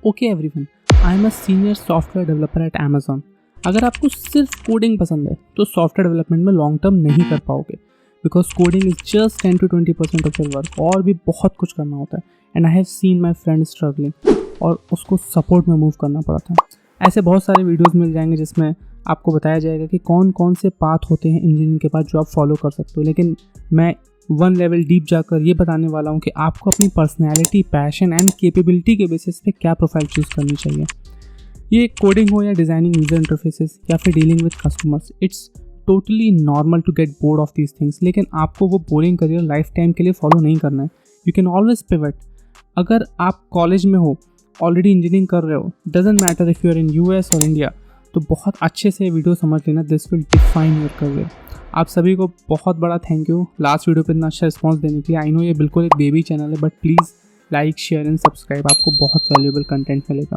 Okay everyone, I am a senior software developer at Amazon. अगर आपको सिर्फ coding पसंद है तो सॉफ्टवेयर डेवलपमेंट में लॉन्ग टर्म नहीं कर पाओगे, because coding is just 10 to 20% of your work. और भी बहुत कुछ करना होता है and I have seen my friend struggling और उसको सपोर्ट में मूव करना पड़ा था। ऐसे बहुत सारे वीडियोज़ मिल जाएंगे जिसमें आपको बताया जाएगा कि कौन कौन से पाथ होते हैं इंजीनियरिंग के बाद जो आप फॉलो कर सकते हो। लेकिन मैं वन लेवल डीप जाकर ये बताने वाला हूँ कि आपको अपनी पर्सनैलिटी, पैशन एंड कैपेबिलिटी के बेसिस पे क्या प्रोफाइल चूज़ करनी चाहिए। ये कोडिंग हो या डिज़ाइनिंग यूज़र इंटरफेसेस या फिर dealing with customers, it's totally normal to get bored of these things. लेकिन आपको वो बोरिंग करियर लाइफ टाइम के लिए फॉलो नहीं करना है। You can always pivot. अगर आप कॉलेज में हो, ऑलरेडी इंजीनियरिंग कर रहे हो, doesn't matter if you are in US और इंडिया, तो बहुत अच्छे से वीडियो समझ लेना। This will define your career. आप सभी को बहुत बड़ा थैंक यू लास्ट वीडियो पे इतना अच्छा रिस्पॉन्स देने के लिए। आई नो ये बिल्कुल एक बेबी चैनल है, but please like, share and subscribe, आपको बहुत वैल्यूएबल कंटेंट मिलेगा।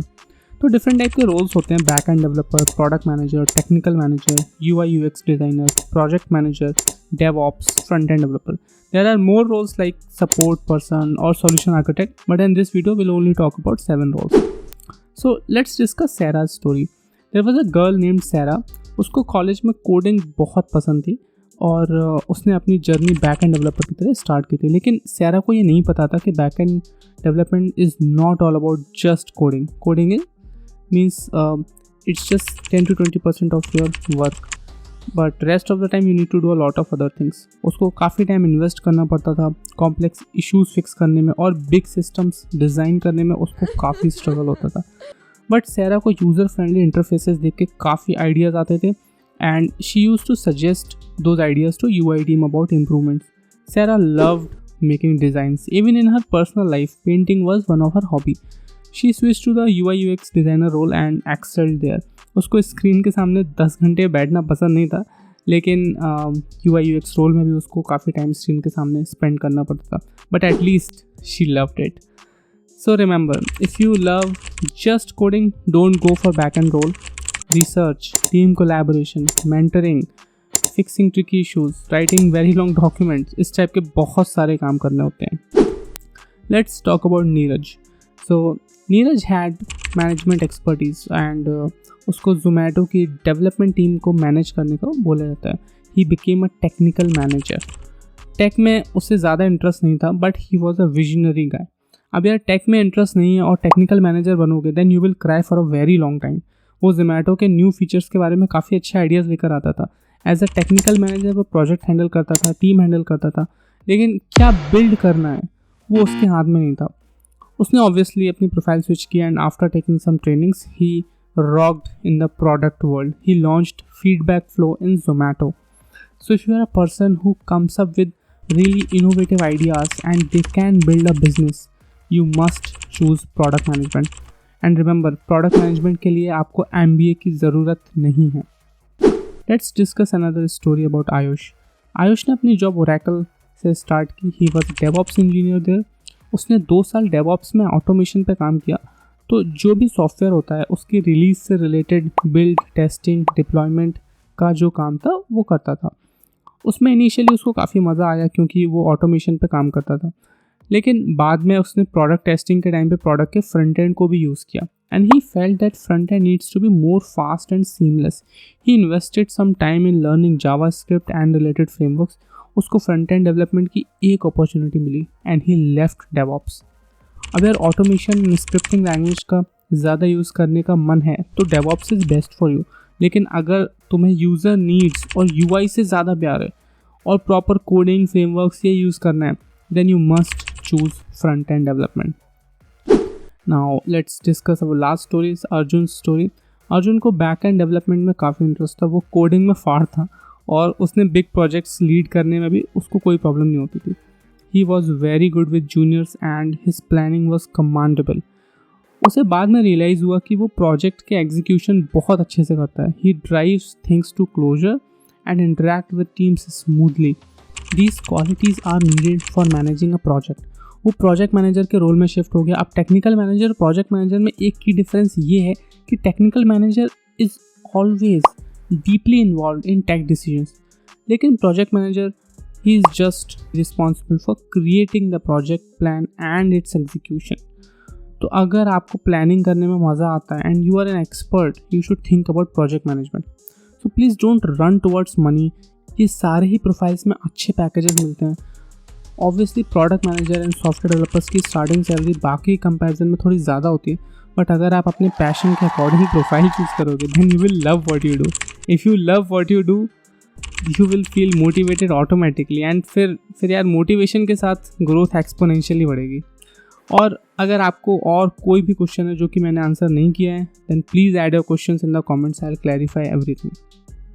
तो डिफरेंट टाइप के रोल्स होते हैं, back end developer, product manager, technical manager, UI UX designer, project manager, DevOps, front end developer. There are more roles like support person or solution architect, but in this video we'll only talk about 7 roles. So let's discuss Sarah's story. There was a girl named Sarah. उसको college में coding बहुत पसंद थी और उसने अपनी journey back end developer की तरह स्टार्ट की थी। लेकिन सैरा को ये नहीं पता था कि back end development is not all about just coding. Coding is means it's just 10 to 20% of your work, but rest of the time you need to do a lot of other things. उसको काफ़ी time invest करना पड़ता था complex issues fix करने में और big systems design करने में उसको काफ़ी स्ट्रगल होता था. बट सैरा को यूज़र फ्रेंडली इंटरफेसेस देख के काफ़ी आइडियाज़ आते थे and she used to suggest those ideas to UI team about improvements. Sarah loved making designs. Even in her personal life, painting was one of her hobby. She switched to the UI UX designer role and excelled there. उसको screen के सामने 10 घंटे बैठना पसंद नहीं था, लेकिन UI UX role में भी उसको काफ़ी टाइम स्क्रीन के सामने स्पेंड करना पड़ता था. But at least she loved it. So remember, if you love just coding, don't go for back-end role. Research, team collaboration, mentoring, fixing tricky issues, writing very long documents, इस type के बहुत सारे काम करने होते हैं. Let's talk about Neeraj. So Neeraj had management expertise and उसको Zomato की डेवलपमेंट टीम को मैनेज करने का बोला जाता है. He became a technical manager. Tech में उससे ज़्यादा इंटरेस्ट नहीं था, but he was a visionary guy. अब यार टेक में इंटरेस्ट नहीं है और टेक्निकल मैनेजर बनोगे, then you will cry for a very long time. वो जोमेटो के न्यू फीचर्स के बारे में काफ़ी अच्छे आइडियाज़ लेकर आता था. एज अ टेक्निकल मैनेजर वो प्रोजेक्ट हैंडल करता था, टीम हैंडल करता था, लेकिन क्या बिल्ड करना है वो उसके हाथ में नहीं था. उसने ऑब्वियसली अपनी प्रोफाइल स्विच की and after taking some trainings he rocked in the product world. He launched feedback flow in Zomato. So if you are a person who comes up with really innovative ideas and they can build a business, you must choose product management. And remember, product management के लिए आपको MBA की ज़रूरत नहीं है. Let's discuss another story about Ayush. Ayush ने अपनी job Oracle से स्टार्ट की. He was a DevOps engineer there. उसने 2 साल DevOps में ऑटोमेशन पे काम किया. तो जो भी सॉफ्टवेयर होता है उसकी रिलीज से रिलेटेड बिल्ड, टेस्टिंग, डिप्लॉयमेंट का जो काम था वो करता था. उसमें इनिशियली उसको काफ़ी मज़ा आया क्योंकि वो ऑटोमेशन पे काम करता था, लेकिन बाद में उसने प्रोडक्ट टेस्टिंग के टाइम पे प्रोडक्ट के फ्रंट एंड को भी यूज़ किया and he felt that front end needs to be more fast and seamless. He invested some time in learning JavaScript and related frameworks. उसको फ्रंट एंड डेवलपमेंट की एक opportunity मिली and he left DevOps. अब यार automation scripting language का ज़्यादा use करने का मन है तो DevOps is best for you. लेकिन अगर तुम्हें यूज़र नीड्स और UI से ज़्यादा प्यार है और प्रॉपर कोडिंग फ्रेमवर्क्स ये यूज़ करना है, then you must choose front end development. Now let's discuss our last story, Arjun story. Arjun को बैक एंड डेवलपमेंट में काफ़ी इंटरेस्ट था. वो कोडिंग में फाड़ था और उसने बिग प्रोजेक्ट्स लीड करने में भी उसको कोई प्रॉब्लम नहीं होती थी. He was very good with juniors and his planning was commendable. उसे बाद में रियलाइज़ हुआ कि वो प्रोजेक्ट के एग्जीक्यूशन बहुत अच्छे से करता है. He drives things to closure and interact with teams smoothly. These qualities are needed for managing a project. वो प्रोजेक्ट मैनेजर के रोल में शिफ्ट हो गया. अब टेक्निकल मैनेजर प्रोजेक्ट मैनेजर में एक की डिफरेंस ये है कि technical manager is always deeply involve in tech decisions, लेकिन project manager he is just responsible for creating the project plan and its execution. तो अगर आपको प्लानिंग करने में मज़ा आता है and you are an expert, you should think about project management. So please don't run towards money. ये सारे ही प्रोफाइल्स में अच्छे पैकेजेस मिलते हैं. Obviously product manager and software developers की स्टार्टिंग सैलरी बाकी कंपैरिजन में थोड़ी ज़्यादा होती है, बट अगर आप अपने पैशन के अकॉर्डिंग प्रोफाइल चूज़ करोगे then you will love what you do. If you love what you do you will feel motivated automatically, and फिर यार मोटिवेशन के साथ ग्रोथ एक्सपोनेंशियली बढ़ेगी. और अगर आपको और कोई भी क्वेश्चन है जो कि मैंने आंसर नहीं किया है then please add your questions in the comments. I will clarify everything.